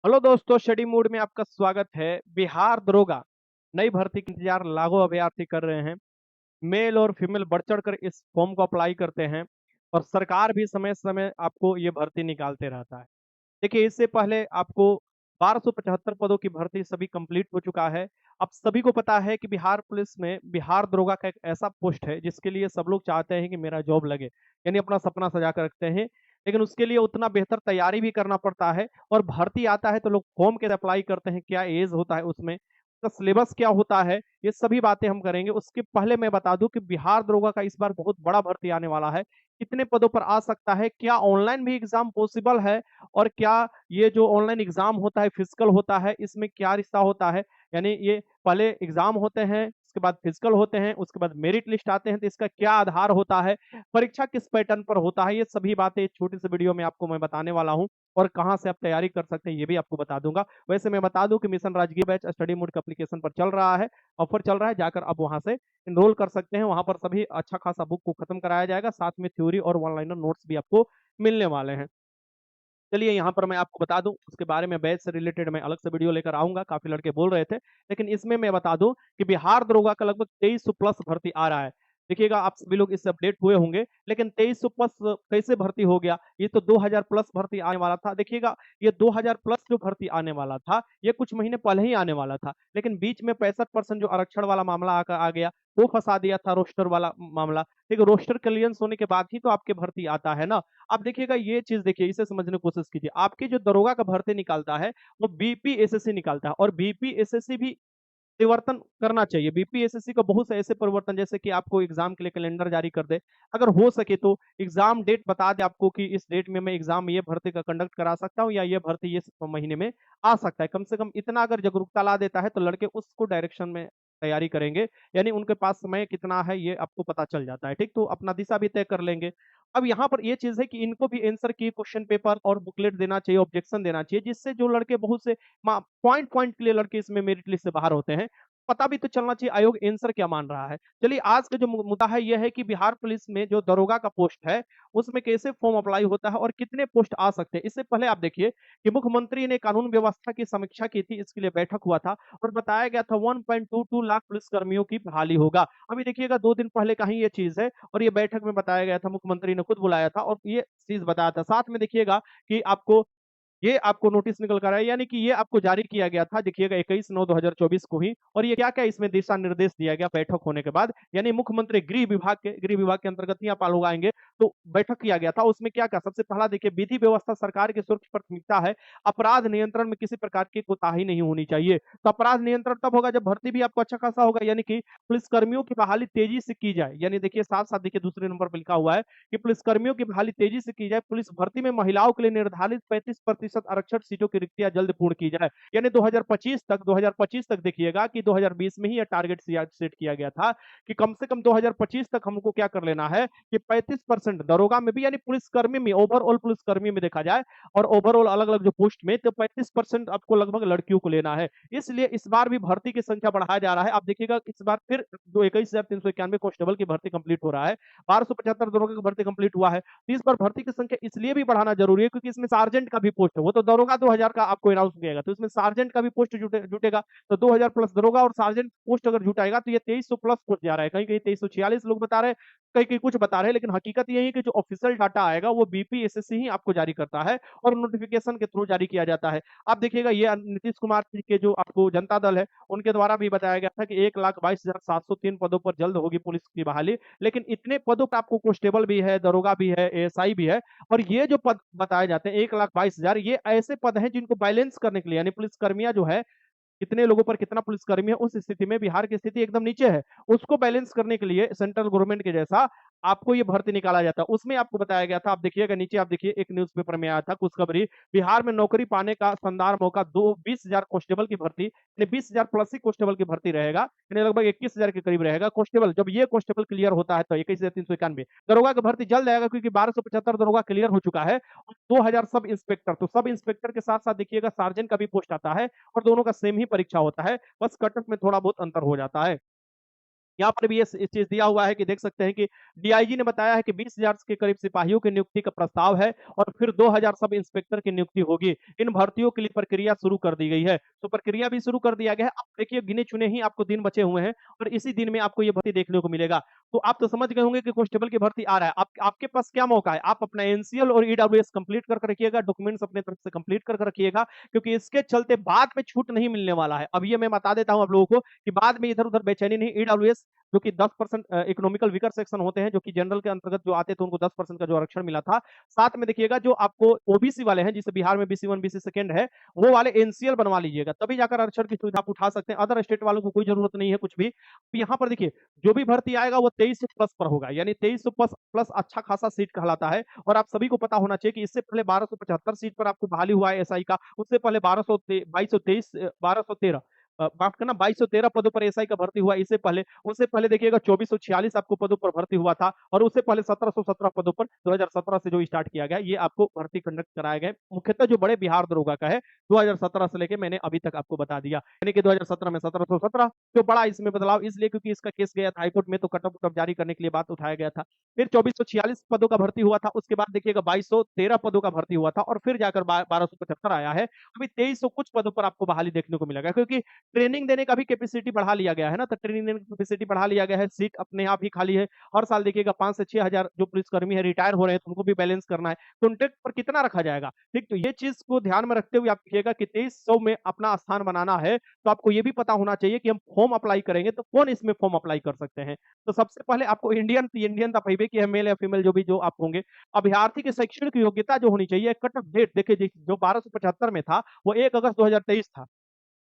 Hello दोस्तों, study mood में आपका स्वागत है। बिहार दरोगा नई भर्ती का इंतजार लाखों अभ्यर्थी कर रहे हैं। मेल और फीमेल बढ़ चढ़ कर इस फॉर्म को अप्लाई करते हैं और सरकार भी समय समय आपको ये भर्ती निकालते रहता है। देखिए, इससे पहले आपको 1275 पदों की भर्ती सभी कंप्लीट हो चुका है। अब सभी को पता है कि बिहार पुलिस में बिहार दरोगा का एक ऐसा पोस्ट है जिसके लिए सब लोग चाहते हैं कि मेरा जॉब लगे, यानी अपना सपना सजा कर रखते हैं। लेकिन उसके लिए उतना बेहतर तैयारी भी करना पड़ता है और भर्ती आता है तो लोग फॉर्म के अप्लाई करते हैं, क्या एज होता है उसमें, उसका सिलेबस क्या होता है, ये सभी बातें हम करेंगे। उसके पहले मैं बता दूं कि बिहार दरोगा का इस बार बहुत बड़ा भर्ती आने वाला है। कितने पदों पर आ सकता है, क्या ऑनलाइन भी एग्जाम पॉसिबल है, और क्या ये जो ऑनलाइन एग्जाम होता है फिजिकल होता है, इसमें क्या रिश्ता होता है। यानी ये पहले एग्जाम होते हैं, उसके बाद फिजिकल होते हैं, उसके बाद मेरिट लिस्ट आते हैं, तो इसका क्या आधार होता है, परीक्षा किस पैटर्न पर होता है, ये सभी बातें इस छोटी सी वीडियो में आपको मैं बताने वाला हूं। और कहां से आप तैयारी कर सकते हैं ये भी आपको बता दूंगा। वैसे मैं बता दूं कि mission Rajgir batch study mode के एप्लीकेशन पर चल रहा है, ऑफर चल रहा है, जाकर आप वहां से इनरोल कर सकते हैं। वहां पर सभी अच्छा खासा बुक को खत्म कराया जाएगा, साथ में थ्योरी और वन लाइनर नोट्स भी आपको मिलने वाले हैं। चलिए यहाँ पर मैं आपको बता दूं, उसके बारे में बैच से रिलेटेड मैं अलग से वीडियो लेकर आऊंगा, काफी लड़के बोल रहे थे। लेकिन इसमें मैं बता दूं कि बिहार दरोगा का लगभग 2300 प्लस भर्ती आ रहा है। देखिएगा, आप सभी लोग इससे अपडेट हुए होंगे, लेकिन 2300 प्लस कैसे भर्ती हो गया? ये तो 2000 प्लस भर्ती आने वाला था। देखिएगा, ये 2000 प्लस जो भर्ती आने वाला था, ये कुछ महीने पहले ही आने वाला था, लेकिन बीच में 65% जो आरक्षण वाला मामला आकर आ गया, वो फंसा दिया था, रोस्टर वाला मामला। देखिए, रोस्टर क्लियरेंस होने के बाद ही तो आपके भर्ती आता है ना। आप देखिएगा, ये चीज देखिए, इसे समझने की कोशिश कीजिए। आपके जो दरोगा का भर्ती निकालता है वो बीपीएसएससी निकालता है, और बीपीएसएससी भी परिवर्तन करना चाहिए। बीपीएसएससी को बहुत से ऐसे परिवर्तन, जैसे कि आपको एग्जाम के लिए कैलेंडर जारी कर दे, अगर हो सके तो एग्जाम डेट बता दे आपको कि इस डेट में मैं एग्जाम ये भर्ती का कंडक्ट करा सकता हूँ, या ये भर्ती ये महीने में आ सकता है। कम से कम इतना अगर जागरूकता ला देता है तो लड़के उसको डायरेक्शन में तैयारी करेंगे, यानी उनके पास समय कितना है ये आपको पता चल जाता है। ठीक, तो अपना दिशा भी तय कर लेंगे। अब यहाँ पर ये चीज है कि इनको भी आंसर की क्वेश्चन पेपर और बुकलेट देना चाहिए, ऑब्जेक्शन देना चाहिए, जिससे जो लड़के बहुत से पॉइंट पॉइंट के लिए लड़के इसमें मेरिट लिस्ट से बाहर होते हैं, पता भी तो चलना चाहिए आयोग आंसर क्या मान रहा है। चलिए, आज का जो मुद्दा है यह है कि बिहार पुलिस में जो दरोगा का पोस्ट है उसमें कैसे फॉर्म अप्लाई होता है और कितने पोस्ट आ सकते हैं। इससे पहले आप देखिए कि मुख्यमंत्री ने कानून व्यवस्था की समीक्षा की थी, इसके लिए बैठक हुआ था और बताया गया था 1.22 लाख पुलिस कर्मियों की बहाली होगा। अभी देखिएगा, 2 दिन पहले का ही ये चीज है, और ये बैठक में बताया गया था, मुख्यमंत्री ने खुद बुलाया था और ये चीज बताया था। साथ में देखिएगा कि आपको ये आपको नोटिस निकल कर आया, यानी कि ये आपको जारी किया गया था, देखिएगा 21/9/2024 को ही। और ये क्या क्या इसमें दिशा निर्देश दिया गया बैठक होने के बाद, यानी मुख्यमंत्री गृह विभाग के अंतर्गत ही आप लोग आएंगे, तो बैठक किया गया था। उसमें क्या क्या, सबसे पहला देखिए, विधि व्यवस्था सरकार की सुरक्षा प्राथमिकता है, अपराध नियंत्रण में किसी प्रकार की कोताही नहीं होनी चाहिए। तो अपराध नियंत्रण तब होगा जब भर्ती भी आपको अच्छा खासा होगा, यानी कि पुलिसकर्मियों की बहाली तेजी से की जाए। यानी देखिए, साथ साथ देखिए दूसरे नंबर पर लिखा हुआ है कि पुलिसकर्मियों की बहाली तेजी से की जाए, पुलिस भर्ती में महिलाओं के लिए निर्धारित 35% आरक्षण सीटों की रिक्तियां जल्द पूर्ण की जाए। यानी 2025 तक देखिएगा कि 2020 में ही यह टारगेट सेट किया गया था कि कम से कम 2025 तक हमको क्या कर लेना है कि 35% दरोगा में भी, यानी पुलिसकर्मी में, ओवरऑल पुलिसकर्मी में देखा जाए और ओवरऑल अलग अलग जो पोस्ट में, तो 35% आपको लगभग लड़कियों को लेना है। इसलिए इस बार भी भर्ती की संख्या बढ़ाया जा रहा है। आप देखिएगा, इस बार फिर 21,391 कांस्टेबल की भर्ती कंप्लीट हो रहा है, 1275 दरोगा की भर्ती कंप्लीट हुआ है। तो इस बार भर्ती की संख्या इसलिए भी बढ़ाना जरूरी है क्योंकि इसमें सार्जेंट का भी पोस्ट है। वो तो दरोगा 2000 का आपको अनाउंस किया, तो इसमें सार्जेंट का भी पोस्ट जुटेगा। तो 2000 प्लस दरोगा और सार्जेंट पोस्ट अगर जुटाएगा तो ये 2300 प्लस पोस्ट जा रहा है। कहीं कहीं 2346 लोग बता रहे हैं, कहीं कहीं कुछ बता रहे हैं, लेकिन हकीकत यही है कि जो ऑफिशियल डाटा आएगा वो बीपीएसएससी ही आपको जारी करता है और नोटिफिकेशन के थ्रू जारी किया जाता है। आप देखिएगा, ये नीतीश कुमार जी के जो आपको जनता दल है उनके द्वारा भी बताया गया था कि 1,22,703 पदों पर जल्द होगी पुलिस की बहाली। लेकिन इतने पदों पर आपको कांस्टेबल भी है, दरोगा भी है, एएसआई भी है, और ये जो पद बताए जाते हैं 1,22,000, ये ऐसे पद हैं जिनको बैलेंस करने के लिए, यानी पुलिसकर्मियां जो है, कितने लोगों पर कितना पुलिसकर्मी है, उस स्थिति में बिहार की स्थिति एकदम नीचे है, उसको बैलेंस करने के लिए सेंट्रल गवर्नमेंट के जैसा आपको ये भर्ती निकाला जाता है। उसमें आपको बताया गया था, आप देखिएगा नीचे, आप देखिए एक न्यूज़पेपर में आया था खुशखबरी, बिहार में नौकरी पाने का शानदार मौका, 20,000 कांस्टेबल की भर्ती, यानी 20,000 प्लस ही कांस्टेबल की भर्ती रहेगा, यानी लगभग 21,000 के करीब रहेगा कांस्टेबल। जब ये कांस्टेबल क्लियर होता है तो 21,391 दरोगा की भर्ती जल्द आएगा, क्योंकि 1275 दरोगा क्लियर हो चुका है। 2,000 सब इंस्पेक्टर, तो सब इंस्पेक्टर के साथ साथ देखिएगा सार्जेंट का भी पोस्ट आता है, और दोनों का सेम ही परीक्षा होता है, बस कट ऑफ में थोड़ा बहुत अंतर हो जाता है। यहाँ पर भी ये चीज दिया हुआ है कि देख सकते हैं कि डीआईजी ने बताया है कि 20,000 के करीब सिपाहियों की नियुक्ति का प्रस्ताव है और फिर 2,000 सब इंस्पेक्टर की नियुक्ति होगी। इन भर्तियों के लिए प्रक्रिया शुरू कर दी गई है। तो प्रक्रिया भी शुरू कर दिया गया है। अब देखिए गिने चुने ही आपको दिन बचे हुए हैं और इसी दिन में आपको ये भर्ती देखने को मिलेगा। तो आप तो समझ गए होंगे कि कांस्टेबल की भर्ती आ रहा है। आपके पास क्या मौका है? आप अपना एनसीएल और ईडब्ल्यूएस कंप्लीट कर रखिएगा, डॉक्यूमेंट्स अपने तरफ से कंप्लीट कर रखिएगा, क्योंकि इसके चलते बाद में छूट नहीं मिलने वाला है। अब ये मैं बता देता हूं आप लोगों को कि बाद में इधर-उधर बेचैनी नहीं। ईडब्ल्यूएस जो कि 10% इकोनॉमिकल वीकर सेक्शन होते हैं, जो कि जनरल के अंतर्गत जो आते थे उनको 10% का जो आरक्षण मिला था। साथ में देखिएगा जो आपको ओबीसी वाले हैं, जिसे बिहार में बीसी 1 बीसी सेकंड है, वो वाले एनसीएल बनवा लीजिएगा, तभी जाकर आरक्षण की सुविधा आप उठा सकते हैं। अदर स्टेट वालों को कोई जरूरत नहीं है कुछ भी। तो यहाँ पर देखिए जो भी भर्ती आएगा वो 2300 प्लस पर होगा, यानी 2300 प्लस प्लस अच्छा खासा सीट कहलाता है। और आप सभी को पता होना चाहिए कि इससे पहले 1275 सीट पर आपको बहाली हुआ है एसआई का, उससे पहले 2223 1213 माफ करना 2213 पदों पर एसआई का भर्ती हुआ। इससे पहले उससे पहले देखिएगा 2446 आपको पदों पर भर्ती हुआ था और उससे पहले 1717 पदों पर 2017 से जो स्टार्ट किया गया ये आपको भर्ती कंडक्ट कराए गए। मुख्यतः जो बड़े बिहार दरोगा का है 2017 से लेके मैंने अभी तक आपको बता दिया, यानी कि 2017 में 1717 जो बड़ा इसमें बदलाव इसलिए क्योंकि इसका केस गया था हाईकोर्ट में, तो कट ऑफ जारी करने के लिए बात उठाया गया था। फिर 2446 पदों का भर्ती हुआ था, उसके बाद देखिएगा 2213 पदों का भर्ती हुआ था और फिर जाकर 1275 आया है। अभी 2300 कुछ पदों पर आपको बहाली देखने को मिलेगा, क्योंकि ट्रेनिंग देने का भी कैपेसिटी बढ़ा लिया गया है ना, तो ट्रेनिंग देने की कैपेसिटी बढ़ा लिया गया है। सीट अपने आप ही खाली है। हर साल देखिएगा 5 से 6,000 जो पुलिसकर्मी है रिटायर हो रहे हैं, तो उनको भी बैलेंस करना है। कॉन्ट्रैक्ट पर कितना रखा जाएगा? ठीक, तो ये चीज को ध्यान में रखते हुए आप देखिएगा कि 2300 में अपना स्थान बनाना है, तो आपको ये भी पता होना चाहिए कि हम फॉर्म अप्लाई करेंगे तो कौन इसमें फॉर्म अप्लाई कर सकते हैं। तो सबसे पहले आपको इंडियन इंडियन तपेबे की है, मेल या फीमेल जो भी जो आप होंगे, अभ्यर्थी की शैक्षणिक योग्यता जो होनी चाहिए, कट ऑफ डेट देखिए जो 1275 में था वो 1 अगस्त 2023 था।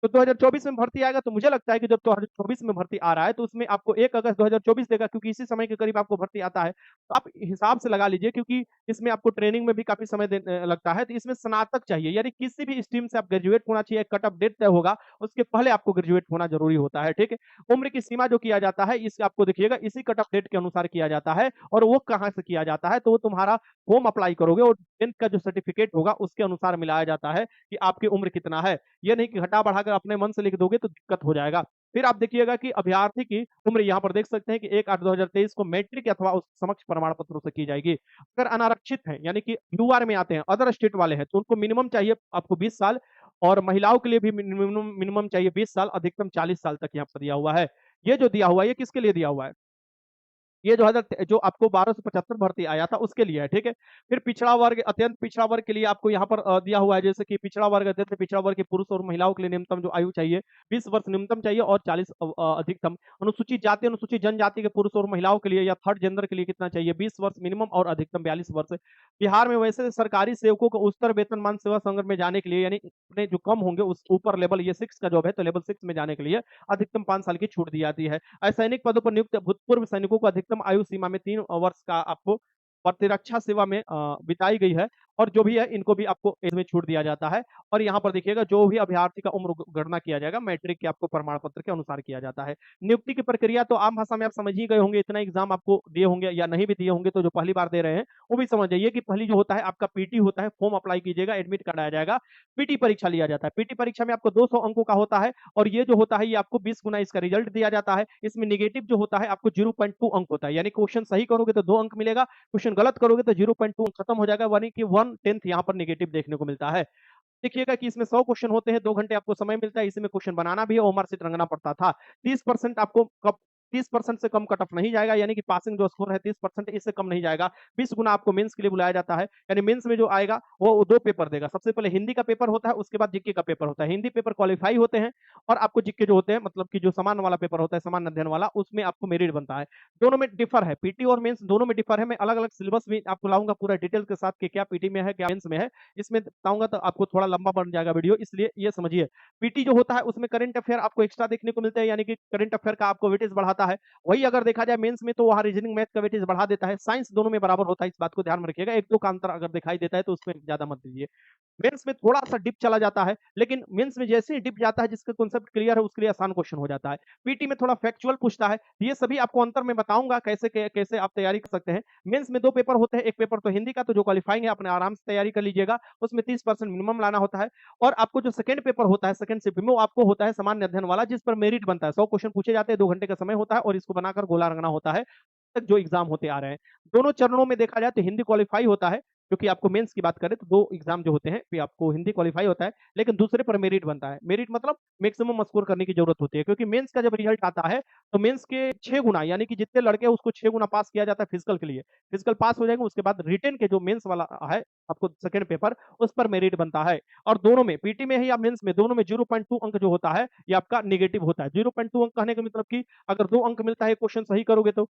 तो 2024 में भर्ती आएगा, तो मुझे लगता है कि जब 2024 में भर्ती आ रहा है तो उसमें आपको 1 अगस्त 2024 देगा, क्योंकि इसी समय के करीब आपको भर्ती आता है। तो आप हिसाब से लगा लीजिए, क्योंकि इसमें आपको ट्रेनिंग में भी काफी समय लगता है। तो इसमें स्नातक चाहिए, यानी किसी भी स्ट्रीम से आप ग्रेजुएट होना चाहिए। कट ऑफ डेट तय होगा, उसके पहले आपको ग्रेजुएट होना जरूरी होता है। ठीक है, उम्र की सीमा जो किया जाता है इस आपको देखिएगा इसी कट ऑफ डेट के अनुसार किया जाता है। और वो कहाँ से किया जाता है, तो वो तुम्हारा फॉर्म अप्लाई करोगे और 10th का जो सर्टिफिकेट होगा उसके अनुसार मिलाया जाता है कि आपकी उम्र कितना है। ये नहीं कि घटा बढ़ाकर अपने मन से लिख दोगे तो दिक्कत हो जाएगा। फिर आप देखिएगा कि अभ्यर्थी की उम्र यहाँ पर देख सकते हैं कि 1/8/2023 को मैट्रिक अथवा उस समक्ष प्रमाण पत्रों से की जाएगी। अगर अनारक्षित है, यानी कि यूआर में आते हैं, अदर स्टेट वाले हैं, तो उनको मिनिमम चाहिए आपको 20 साल और महिलाओं के लिए भी मिनिमम चाहिए 20 साल, अधिकतम 40 साल तक यहाँ पर दिया हुआ है। ये जो दिया हुआ है ये किसके लिए दिया हुआ है? ये जो आपको 1275 भर्ती आया था उसके लिए है। ठीक है, फिर पिछड़ा वर्ग अत्यंत पिछड़ा वर्ग के लिए आपको यहाँ पर दिया हुआ है, जैसे कि पिछड़ा वर्ग अत्यंत पिछड़ा वर्ग के पुरुष और महिलाओं के लिए न्यूनतम जो आयु चाहिए 20 वर्ष न्यूनतम चाहिए और 40 अधिकतम। अनुसूचित जाति अनुसूचित जनजाति के पुरुष और महिलाओं के लिए या थर्ड जेंडर के लिए कितना चाहिए? 20 वर्ष मिनिमम और अधिकतम 42 वर्ष। बिहार में वैसे सरकारी सेवकों को उच्चतर वेतनमान सेवा संग्रह में जाने के लिए, यानी अपने जो कम होंगे उस ऊपर लेवल, ये 6 का जॉब है तो लेवल 6 में जाने के लिए अधिकतम 5 साल की छूट दी जाती है। असैनिक पदों पर नियुक्त भूतपूर्व सैनिकों को अधिकतम आयु सीमा में 3 वर्ष का आपको प्रतिरक्षा सेवा में बिताई गई है और जो भी है इनको भी आपको इसमें छूट दिया जाता है। और यहाँ पर देखिएगा जो भी अभ्यर्थी का उम्र गणना किया जाएगा मैट्रिक के आपको प्रमाण पत्र के अनुसार किया जाता है। नियुक्ति की प्रक्रिया तो आम भाषा में आप समझ ही गए होंगे, इतना एग्जाम आपको दिए होंगे या नहीं भी दिए होंगे, तो जो पहली बार दे रहे हैं वो भी समझ जाइए कि पहली जो होता है आपका पीटी होता है, फॉर्म अप्लाई कीजिएगा, एडमिट कार्ड आ जाएगा, पीटी परीक्षा लिया जाता है। पीटी परीक्षा में आपको 200 अंकों का होता है और ये जो होता है ये आपको 20 गुना इसका रिजल्ट दिया जाता है। इसमें निगेटिव जो होता है आपको 0.2 अंक होता है, यानी क्वेश्चन सही करोगे तो 2 अंक मिलेगा, क्वेश्चन गलत करोगे तो 0.2 खत्म हो जाएगा, यानी कि 1/10 यहाँ पर नेगेटिव देखने को मिलता है। देखिएगा कि इसमें 100 क्वेश्चन होते हैं, 2 घंटे आपको समय मिलता है, इसमें क्वेश्चन बनाना भी है, ओमर शीट रंगना पड़ता था। 30% आपको कब 30% से कम कट ऑफ नहीं जाएगा, यानी कि पासिंग जो स्कोर है 30% इससे कम नहीं जाएगा। 20 गुना आपको मेंस के लिए बुलाया जाता है, यानी मेंस में जो आएगा वो 2 पेपर देगा। सबसे पहले हिंदी का पेपर होता है, उसके बाद जीके का पेपर होता है। हिंदी पेपर क्वालीफाई होते हैं और आपको जीके जो होते हैं, मतलब कि जो समान वाला पेपर होता है, समान अध्ययन वाला, उसमें आपको मेरिट बनता है। दोनों में डिफर है, पीटी और मेंस दोनों में डिफर है। मैं अलग-अलग सिलेबस भी आपको लाऊंगा पूरा डिटेल के साथ कि क्या पीटी में है, क्या मेंस में है। इसमें बताऊंगा तो आपको थोड़ा लंबा बन जाएगा वीडियो, इसलिए ये समझिए। पीटी जो होता है उसमें करंट अफेयर आपको एक्स्ट्रा देखने को मिलते हैं, यानी कि करंट अफेयर का आपको वेटेज बढ़ाता है। वही अगर देखा जाए मेंस में तो वहाँ रीजनिंग मैथ का वेटेज बढ़ा देता है। साइंस दोनों में बराबर होता है, इस बात को ध्यान में रखिएगा। 1-2 का अंतर अगर दिखाई देता है तो उसमें ज्यादा मत दीजिए। मेंस में थोड़ा-सा डिप चला जाता है, लेकिन मेंस में जैसे ही डिप जाता है, जिसका कांसेप्ट क्लियर है, उसके लिए आसान क्वेश्चन हो जाता है। पीटी में थोड़ा फैक्चुअल पूछता है। ये सभी आपको अंतर मैं बताऊँगा कैसे आप तैयारी कर सकते हैं। मेंस में 2 पेपर होते हैं, एक पेपर तो हिंदी का, तो जो क्वालीफाइंग है अपने आराम से तैयारी कर लीजिएगा। उसमें 30% मिनिमम लाना होता है और आपको जो सेकंड पेपर होता है, सेकंड शिफ्ट में, वो आपको होता है सामान्य अध्ययन वाला, जिस पर मेरिट बनता है। 100 क्वेश्चन पूछे जाते हैं, 2 घंटे का समय होता है और इसको बनाकर गोला रंगना होता है, तक जो एग्जाम होते आ रहे हैं। दोनों चरणों में देखा जाए तो हिंदी क्वालीफाई होता है, क्योंकि आपको मेंस की बात करें तो 2 एग्जाम जो होते हैं, फिर आपको हिंदी क्वालीफाई होता है, लेकिन दूसरे पर मेरिट बनता है। मेरिट मतलब मैक्सिमम स्कोर करने की जरूरत होती है, क्योंकि मेंस का जब रिजल्ट आता है, तो मेंस के 6 गुना, यानी कि जितने लड़के हैं उसको 6 गुना पास किया जाता है फिजिकल के लिए। फिजिकल पास हो जाएगा, उसके बाद रिटेन के जो मेंस वाला है, आपको सेकंड पेपर, उस पर मेरिट बनता है। और दोनों में, पीटी में ही या मेंस में, दोनों में 0.2 अंक जो होता है, ये आपका नेगेटिव होता है। 0.2 अंक कहने का मतलब कि अगर 2 अंक मिलता है, क्वेश्चन सही करोगे तो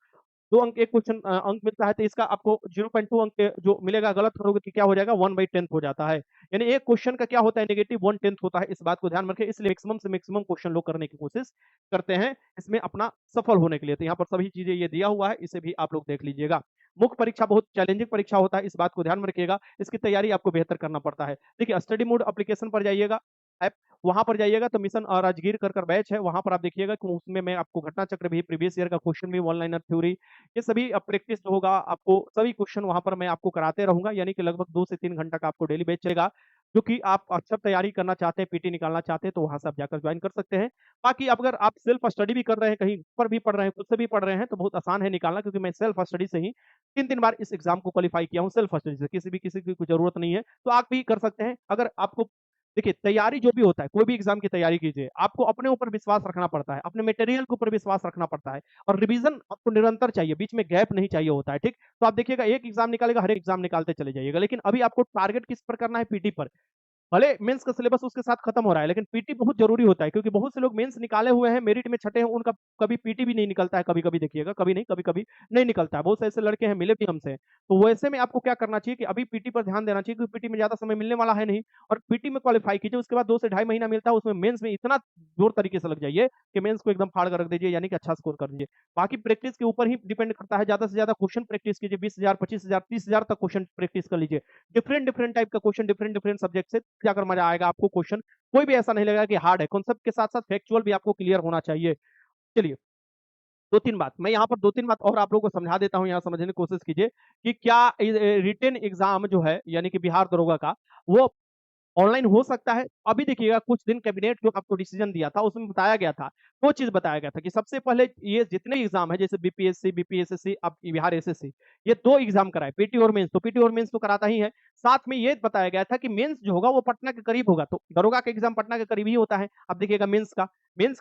2 अंक, एक क्वेश्चन अंक मिलता है, तो इसका आपको 0.2 अंक जो मिलेगा, गलत करोगे तो क्या हो जाएगा, 1/10 हो जाता है। यानी एक क्वेश्चन का क्या होता है, नेगेटिव 1/10 होता है। इस बात को ध्यान में रखें, इसलिए मैक्सिमम से मैक्सिमम क्वेश्चन लोग करने की कोशिश करते हैं इसमें अपना सफल होने के लिए। तो यहाँ पर सभी चीजें ये दिया हुआ है, इसे भी आप लोग देख लीजिएगा। मुख्य परीक्षा बहुत चैलेंजिंग परीक्षा होता है, इस बात को ध्यान में रखिएगा। इसकी तैयारी आपको बेहतर करना पड़ता है। देखिए, स्टडी मोड एप्लीकेशन पर जाइएगा, ऐप, वहां पर जाइएगा तो मिशन राजगीर कर बैच है, वहां पर आप देखिएगा कि उसमें मैं आपको घटना चक्र भी, प्रीवियस ईयर का क्वेश्चन भी, वन लाइनर थ्योरी, ये सभी प्रैक्टिस जो होगा आपको, सभी क्वेश्चन वहां पर मैं आपको कराते रहूंगा। यानी कि लगभग 2 से 3 घंटा का आपको डेली बैच चलेगा। जो कि आप अच्छा तैयारी करना चाहते हैं, पीटी निकालना चाहते हैं, तो वहां से आप जाकर ज्वाइन कर सकते हैं। बाकी अगर आप सेल्फ स्टडी भी कर रहे हैं, कहीं पर भी पढ़ रहे हैं, खुद से भी पढ़ रहे हैं, तो बहुत आसान है निकालना, क्योंकि मैं सेल्फ स्टडी से ही 3 बार इस एग्जाम को क्वालिफाई किया हूँ, सेल्फ स्टडी से। किसी की कोई जरूरत नहीं है, तो आप भी कर सकते हैं। अगर आपको, देखिए, तैयारी जो भी होता है, कोई भी एग्जाम की तैयारी कीजिए, आपको अपने ऊपर विश्वास रखना पड़ता है, अपने मटेरियल के ऊपर विश्वास रखना पड़ता है, और रिवीजन आपको निरंतर चाहिए, बीच में गैप नहीं चाहिए होता है, ठीक। तो आप देखिएगा, एक एग्जाम निकालेगा, हर एक एग्जाम निकालते चले जाइएगा, लेकिन अभी आपको टारगेट किस पर करना है, पीटी पर। भले मेंस का सिलेबस उसके साथ खत्म हो रहा है, लेकिन पीटी बहुत जरूरी होता है, क्योंकि बहुत से लोग मेंस निकाले हुए हैं, मेरिट में छठे हैं, उनका कभी पीटी भी नहीं निकलता है। कभी कभी देखिएगा, कभी नहीं, कभी कभी नहीं निकलता है। बहुत से ऐसे लड़के हैं, मिले भी हमसे। तो वैसे में आपको क्या करना चाहिए कि अभी पीटी पर ध्यान देना चाहिए, क्योंकि पीटी में ज्यादा समय मिलने वाला है नहीं। और पीटी में क्वालिफाई कीजिए, उसके बाद 2 से ढाई महीना मिलता है, उसमें मेंस में इतना जोर तरीके से लग जाइए कि मेंस को एकदम फाड़ कर रख दीजिए, यानी कि अच्छा स्कोर कर दीजिए। बाकी प्रैक्टिस के ऊपर ही डिपेंड करता है, ज्यादा से ज्यादा क्वेश्चन प्रैक्टिस कीजिए, 20,000, 25,000, 30,000 तक क्वेश्चन प्रैक्टिस कर लीजिए। डिफरेंट डिफरेंट टाइप का क्वेश्चन, डिफरेंट डिफरेंट सब्जेक्ट से जाकर मजा आएगा आपको। क्वेश्चन कोई भी ऐसा नहीं लगेगा कि हार्ड है, कॉन्सेप्ट के साथ साथ फैक्चुअल भी आपको क्लियर होना चाहिए। चलिए, 2-3 बात मैं यहाँ पर 2-3 बात और आप लोगों को समझा देता हूँ, यहाँ समझने की कोशिश कीजिए कि क्या रिटेन एग्जाम जो है, यानी कि बिहार दरोगा का, वो ऑनलाइन हो सकता है। अभी देखिएगा, कुछ दिन कैबिनेट जो आपको डिसीजन दिया था, उसमें बताया गया था, 2 चीज बताया गया था कि सबसे पहले ये जितने एग्जाम है, जैसे बीपीएससी, बीपीएसएससी, अब बिहार एसएससी, ये 2 एग्जाम कराए, पीटी और मेंस। तो पीटी और मेंस तो कराता ही है, साथ में ये बताया गया था कि मेंस जो होगा वो पटना के करीब होगा। तो दरोगा का एग्जाम पटना के करीब ही होता है। अब देखिएगा, मेंस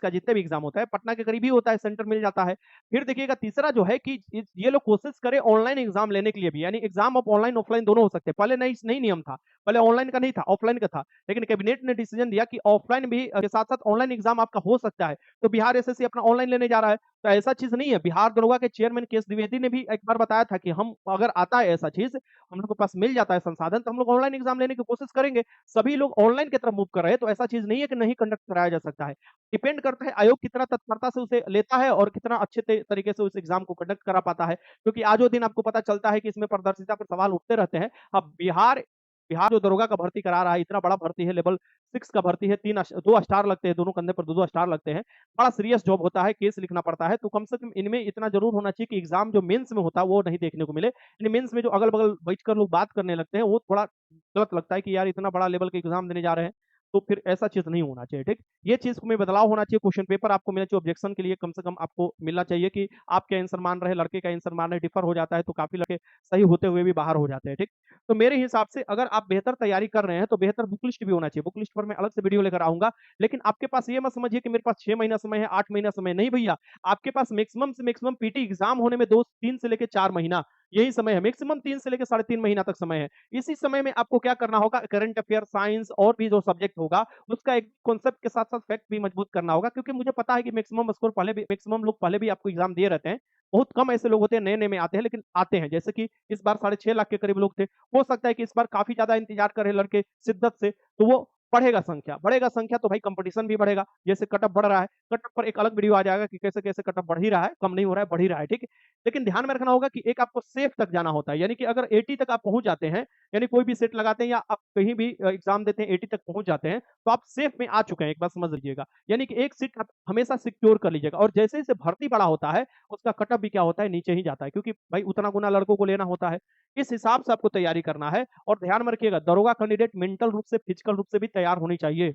का जितने भी एग्जाम होता है, पटना के करीब ही होता है, सेंटर मिल जाता है। फिर देखिएगा, तीसरा जो है कि ये लोग कोशिश करें ऑनलाइन एग्जाम लेने के लिए भी, यानी एग्जाम अब ऑनलाइन ऑफलाइन दोनों हो सकते हैं। पहले नहीं नहीं नियम था, पहले ऑनलाइन का नहीं था, ऑफलाइन का था, लेकिन कैबिनेट ने डिसीजन दिया कि ऑफलाइन भी के साथ साथ ऑनलाइन एग्जाम आपका हो सकता है। तो बिहार एसएससी अपना ऑनलाइन लेने जा रहा है। तो ऐसा चीज नहीं है। बिहार दरोगा के चेयरमैन के एस द्विवेदी ने भी एक बार बताया था कि हम, अगर आता है ऐसा चीज, हम लोग के पास मिल जाता है संसाधन, तो हम लोग ऑनलाइन एग्जाम लेने की कोशिश करेंगे। सभी लोग ऑनलाइन की तरफ मूव कर रहे हैं, तो ऐसा चीज नहीं है कि नहीं कंडक्ट कराया जा सकता है। डिपेंड करता है आयोग कितना तत्परता से उसे लेता है और कितना अच्छे तरीके से उस एग्जाम को कंडक्ट करा पाता है, क्योंकि आजो दिन आपको पता चलता है कि इसमें पारदर्शिता पर सवाल उठते रहते हैं। अब बिहार बिहार जो दरोगा का भर्ती करा रहा है, इतना बड़ा भर्ती है, लेवल 6 का भर्ती है, 2 स्टार लगते हैं, दोनों कंधे पर 2-2 स्टार लगते हैं। बड़ा सीरियस जॉब होता है, केस लिखना पड़ता है। तो कम से कम इनमें इतना जरूर होना चाहिए कि एग्जाम जो मेंस में होता है वो नहीं देखने को मिले। यानी मेंस में जो अगल-बगल बैठकर लोग बात करने लगते हैं, वो थोड़ा गलत लगता है कि यार इतना बड़ा लेवल का एग्जाम देने जा रहे हैं। तो फिर ऐसा चीज नहीं होना चाहिए, ठीक। ये चीज में बदलाव होना चाहिए। क्वेश्चन पेपर आपको मिलना चाहिए, ऑब्जेक्शन के लिए कम से कम आपको मिलना चाहिए कि आप क्या आंसर मान रहे हैं, लड़के का आंसर मान रहे, डिफर हो जाता है, तो काफी लड़के सही होते हुए भी बाहर हो जाते हैं, ठीक। तो मेरे हिसाब से अगर आप बेहतर तैयारी कर रहे हैं, तो बेहतर बुक लिस्ट भी होना चाहिए। बुक लिस्ट पर मैं अलग से वीडियो लेकर आऊंगा। लेकिन आपके पास ये मत समझिए कि मेरे पास 6 महीना समय है, 8 महीना समय, नहीं भैया। आपके पास मैक्सिमम से मैक्सिमम पीटी एग्जाम होने में 2-3 से लेकर 4 महीना यही समय है। मैक्सिमम 3 से लेकर 3.5 महीना तक समय है। इसी समय में आपको क्या करना होगा, करंट अफेयर, साइंस और भी जो सब्जेक्ट होगा, उसका एक कॉन्सेप्ट के साथ साथ फैक्ट भी मजबूत करना होगा, क्योंकि मुझे पता है कि मैक्सिमम स्कोर पहले भी, मैक्सिमम लोग पहले भी आपको एग्जाम दिए रहते हैं। बहुत कम ऐसे लोग होते हैं नए नए में आते हैं, लेकिन आते हैं। जैसे कि इस बार 6.5 लाख के करीब लोग थे। हो सकता है कि इस बार काफी ज्यादा इंतजार कर रहे लड़के शिद्दत से, तो वो बढ़ेगा संख्या, तो भाई कंपटीशन भी बढ़ेगा। जैसे कटअप बढ़ रहा है, कटअप पर एक अलग वीडियो आ जाएगा कि कैसे कैसे कटअप बढ़ ही रहा है, कम नहीं हो रहा है, बढ़ ही रहा है, ठीक है। लेकिन ध्यान में रखना होगा कि एक आपको सेफ तक जाना होता है, यानी कि अगर 80 तक आप पहुंच जाते हैं, यानी कोई भी सेट लगाते हैं या आप कहीं भी एग्ज़ाम देते हैं 80 तक पहुँच जाते हैं, तो आप सेफ में आ चुके हैं, एक बात समझ लीजिएगा। यानी कि एक सीट आप हमेशा सिक्योर कर लीजिएगा और जैसे-जैसे भर्ती बड़ा होता है, उसका कट ऑफ भी क्या होता है, नीचे ही जाता है क्योंकि भाई उतना गुना लड़कों को लेना होता है। इस हिसाब से आपको तैयारी करना है और ध्यान में रखिएगा दरोगा कैंडिडेट मेंटल रूप से, फिजिकल रूप से भी तैयार होनी चाहिए।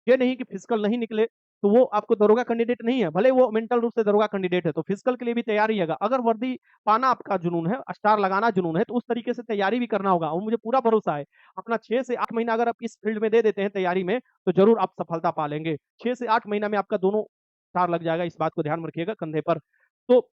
ये नहीं कि फिजिकल नहीं निकले, तो वो आपको दरोगा कैंडिडेट नहीं है, भले वो मेंटल रूप से दरोगा कैंडिडेट है, तो फिजिकल के लिए भी तैयार रहिएगा। अगर वर्दी पाना आपका जुनून है, स्टार लगाना जुनून है, तो उस तरीके से तैयारी भी करना होगा और मुझे पूरा भरोसा है, अपना 6 से 8 महीना अगर आप इस फील्ड में दे देते हैं तैयारी में, तो ज़रूर आप सफलता पा लेंगे। 6 से 8 महीना में आपका दोनों स्टार लग जाएगा, इस बात को ध्यान में रखिएगा कंधे पर। तो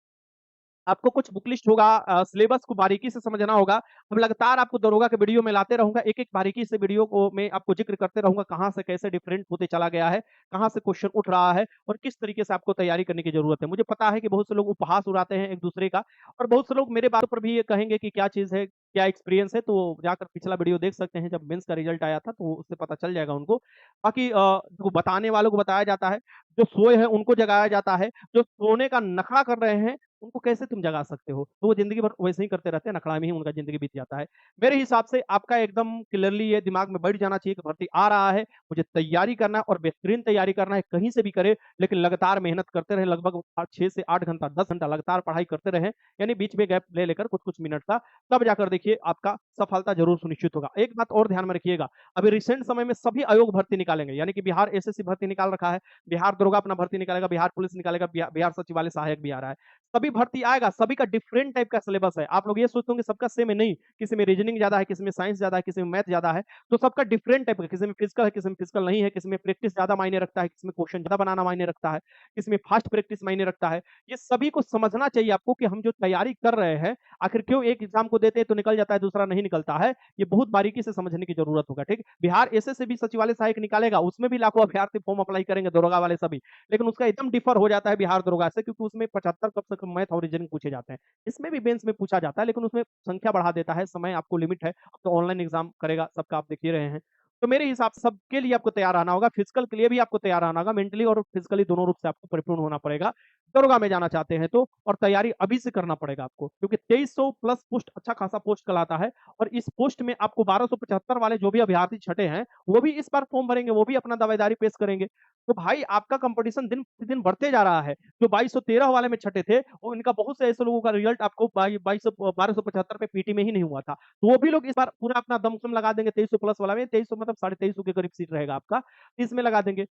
आपको कुछ बुक लिस्ट होगा सिलेबस को बारीकी से समझना होगा। अब लगातार आपको दरोगा के वीडियो में लाते रहूँगा, एक-एक बारीकी से वीडियो को मैं आपको ज़िक्र करते रहूँगा, कहाँ से कैसे डिफरेंट होते चला गया है, कहाँ से क्वेश्चन उठ रहा है और किस तरीके से आपको तैयारी करने की ज़रूरत है। मुझे पता है कि बहुत से लोग उपहास उड़ाते हैं एक-दूसरे का और बहुत से लोग मेरे बातों पर भी ये कहेंगे कि क्या चीज़ है, क्या एक्सपीरियंस है, तो जाकर पिछला वीडियो देख सकते हैं, जब मेंस का रिजल्ट आया था, तो उससे पता चल जाएगा उनको। बाकी जो बताने वालों को बताया जाता है, जो सोए हैं उनको जगाया जाता है, जो सोने का नखरा कर रहे हैं उनको कैसे तुम जगा सकते हो? तो वो ज़िंदगी भर वैसे ही करते रहते हैं, नखड़ा में ही उनका ज़िंदगी बीत जाता है। मेरे हिसाब से आपका एकदम क्लियरली ये दिमाग में बैठ जाना चाहिए कि भर्ती आ रहा है, मुझे तैयारी करना है और बेहतरीन तैयारी करना है, कहीं से भी करें, लेकिन लगातार मेहनत करते रहें, लगभग 6 से 8 घंटा, 10 घंटा लगातार पढ़ाई करते रहें, यानी बीच में गैप ले लेकर कुछ-कुछ मिनट का, तब जाकर देखिए आपका सफलता ज़रूर सुनिश्चित होगा। एक बात और ध्यान में रखिएगा, अभी रिसेंट समय में सभी आयोग भर्ती निकालेंगे, यानी कि बिहार एसएससी भर्ती निकाल रखा है, बिहार दरोगा अपना भर्ती निकालेगा, बिहार पुलिस निकालेगा, बिहार सचिवालय सहायक भी आ रहा है। सभी भर्ती आएगा, सभी का डिफरेंट टाइप का सिलेबस है। आप लोग ये सोचते होंगे सबका सेम है, नहीं, किसी में रीजनिंग ज़्यादा है, किसी में साइंस ज़्यादा है, किसी में मैथ ज़्यादा है, तो सबका डिफरेंट टाइप का, किसी में फिजिकल है, किसी में फिजिकल नहीं है, किसी में प्रैक्टिस ज़्यादा मायने रखता है, किसी में क्वेश्चन ज़्यादा बनाना मायने रखता है, किसी में फास्ट प्रैक्टिस मायने रखता है। ये सभी को समझना चाहिए आपको कि हम जो तैयारी कर रहे हैं, आखिर क्यों एक एग्ज़ाम को देते हैं तो निकल जाता है, दूसरा नहीं निकलता है, ये बहुत बारीकी से समझने की ज़रूरत होगा, ठीक? बिहार एसएससी भी सचिवालय सहायक निकालेगा, उसमें भी लाखों अभ्यर्थी फॉर्म अप्लाई करेंगे, दरोगा वाले सभी। लेकिन उसका एकदम डिफर हो जाता है बिहार दरोगा से क्योंकि उसमें 75 कम से कम मैथ और रीजनिंग पूछे जाते हैं। इसमें भी बेंच में पूछा जाता है लेकिन उसमें संख्या बढ़ा देता है, समय आपको लिमिट है, अब तो ऑनलाइन एग्ज़ाम करेगा सबका आप देख ही रहे हैं। तो मेरे हिसाब से सबके लिए आपको तैयार रहना होगा, फिजिकल के लिए भी आपको तैयार रहना होगा, मेंटली और फिजिकली दोनों रूप से आपको परिपूर्ण होना पड़ेगा। दरोगा में जाना चाहते हैं तो और तैयारी अभी से करना पड़ेगा आपको क्योंकि 2300 प्लस पोस्ट अच्छा खासा पोस्ट कहलाता है और इस पोस्ट में आपको 1275 वाले जो भी अभ्यर्थी छँटे हैं, वो भी इस बार फॉर्म भरेंगे, वो भी अपना दावेदारी पेश करेंगे। तो भाई आपका कॉम्पिटिशन दिन प्रतिदिन बढ़ते जा रहा है। जो 2213 वाले में छँटे थे, वो इनका बहुत से ऐसे लोगों का रिजल्ट आपको 2200 1275 पे पीटी में ही नहीं हुआ था। तो वो भी लोग इस बार पूरा अपना दमखम लगा देंगे 2300 प्लस वाला में, 2300 मतलब 2350 के करीब सीट रहेगा आपका, इसमें लगा देंगे।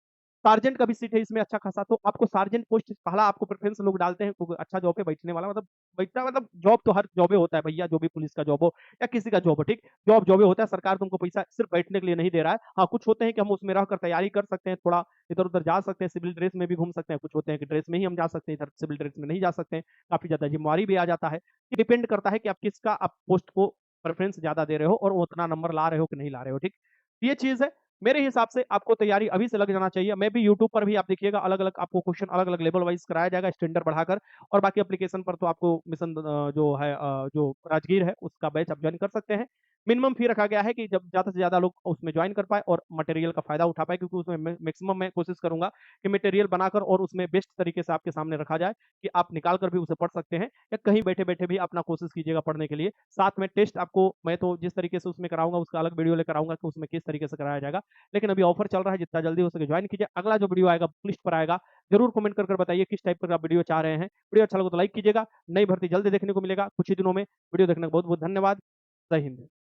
सार्जेंट का भी सीट है इसमें अच्छा खासा, तो आपको सार्जेंट पोस्ट पहला आपको प्रेफ़रेंस लोग डालते हैं क्योंकि अच्छा जॉब पे बैठने वाला मतलब बैठना मतलब जॉब तो हर जॉबे होता है भैया, जो भी पुलिस का जॉब हो या किसी का जॉब हो, ठीक? जॉब जॉबे होता है, सरकार तुमको पैसा सिर्फ़ बैठने के लिए नहीं दे रहा है। हाँ, कुछ होते हैं कि हम उसमें रहकर तैयारी कर सकते हैं, थोड़ा इधर-उधर जा सकते हैं, सिविल ड्रेस में भी घूम सकते हैं, कुछ होते हैं कि ड्रेस में ही हम जा सकते हैं, इधर सिविल ड्रेस में नहीं जा सकते हैं, काफ़ी ज़्यादा ज़िम्मेवारी भी आ जाता है। ये डिपेंड करता है कि आप किसका आप पोस्ट को प्रेफ़रेंस ज़्यादा दे रहे हो और वो उतना नंबर ला रहे हो कि नहीं ला रहे हो, ठीक? ये चीज़ है। मेरे हिसाब से आपको तैयारी अभी से लग जाना चाहिए। मैं भी यूट्यूब पर भी आप देखिएगा अलग-अलग आपको क्वेश्चन अलग-अलग लेवल वाइज़ कराया जाएगा स्टैंडर्ड बढ़ाकर और बाकी एप्लीकेशन पर तो आपको मिशन जो है जो राजगीर है उसका बैच आप जॉइन कर सकते हैं। मिनिमम फ़ी रखा गया है कि जब ज़्यादा से ज़्यादा लोग उसमें जॉइन कर पाएँ और मटेरियल का फ़ायदा उठा पाएँ क्योंकि उसमें मैक्सिमम मैं कोशिश करूँगा कि मटेरियल बनाकर और उसमें बेस्ट तरीके से आपके सामने रखा जाए कि आप निकाल कर भी उसे पढ़ सकते हैं या कहीं बैठे-बैठे भी अपना कोशिश कीजिएगा पढ़ने के लिए। साथ में टेस्ट आपको मैं तो जिस तरीके से उसमें कराऊँगा उसका अलग वीडियो लेकर आऊँगा कि उसमें किस तरीके से कराया जाएगा। लेकिन अभी ऑफर चल रहा है जितना जल्दी हो सके जॉइन कीजिए। अगला जो वीडियो आएगा लिस्ट पर आएगा, ज़रूर कमेंट कर बताइए किस टाइप का आप वीडियो चाह रहे हैं। वीडियो अच्छा लगा तो लाइक कीजिएगा। नई भर्ती जल्दी देखने को मिलेगा कुछ ही दिनों में। वीडियो देखने का बहुत-बहुत धन्यवाद। जय हिंद।